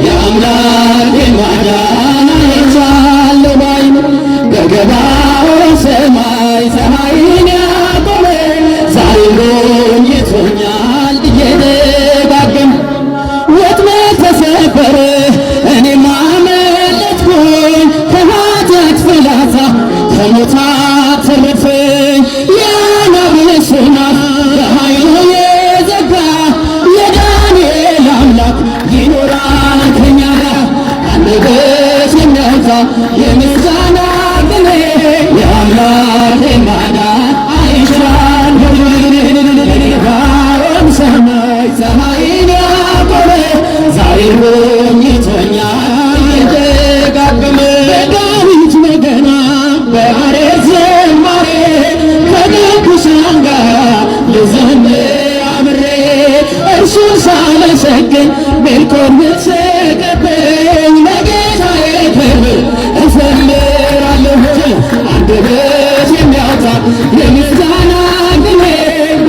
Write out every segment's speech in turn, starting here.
የአምላኬን ማዳን አይቻለሁ ባይኔ በገባኦን ሰማይ ፀሐይን ያቆመ ዛሬም ጎብኝቶኛል እየደጋገመ ወጥመድ ተሰበረ እኔም አመለጥኩኝ ከኃጢአት ፍላጻ ከሞት አተረፈኝ የአናብስቱን አፍ በኃይሉ የዘጋ የዳንኤል አምላክ ይኖራል ከእኛ ጋር አንደበት የሚያወጣ የምስጋና ቅኔ የአምላኬን ማዳን አይቻለሁ በገባኦን ሰማይ ፀሐይን ያቆመ ዛሬም ጎብኝቶኛል እየደጋገመ በዳዊት በገና በያሬድ ዝማሬ ከቅዱሳን ጋር ልዘምር አብሬ እርሱን ሳመሰግን ሜልኮል ብትስቅብኝ ለጌታዬ ክብር እዘምራለሁ አንደበት የሚያወጣ የምስጋና ቅኔ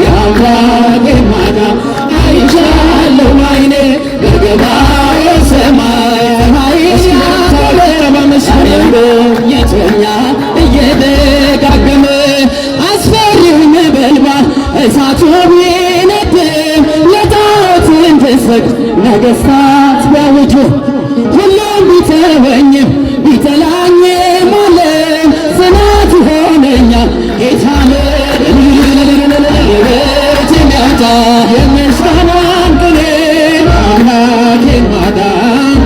የአምላኬን ማዳን አይቻለሁ ባይኔ በገባኦን ሰማይ ፀሐይን ያቆመ ዛሬም ጎብኝቶኛል እየደጋገመ አስፈሪው ነበልባል እሳቱ ቢነድም ለጣዖት እንድሰግድ ነገሥታት ቢያውጁ ሁሉም ቢተወኝም ቢጠላኝም ዓለም ጽናት ይሆነኛል ጌታ አንደበት የሚያወጣ የምስጋናን ቅኔ የአምላኬን ማዳን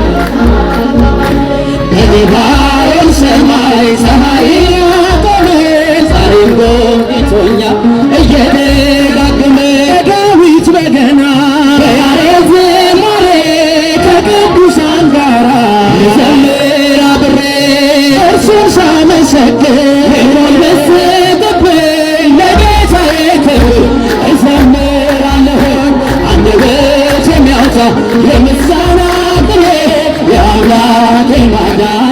በገባኦን ሰማይ ፀሐይን ያቆመ ዛሬም ጎብኝቶኛል እየደጋገመ ዳዊት በገና በያሬድ ዝማሬ ከቅዱሳን ጋር ልዘምር አብሬ እርሱን ሳመሰግን ሜልኮል ብትስቅብኝ ለጌታዬ ክብር እዘምራለሁ አንደበት የሚያወጣ የምስጋና ቅኔ የአምላኬን ማዳን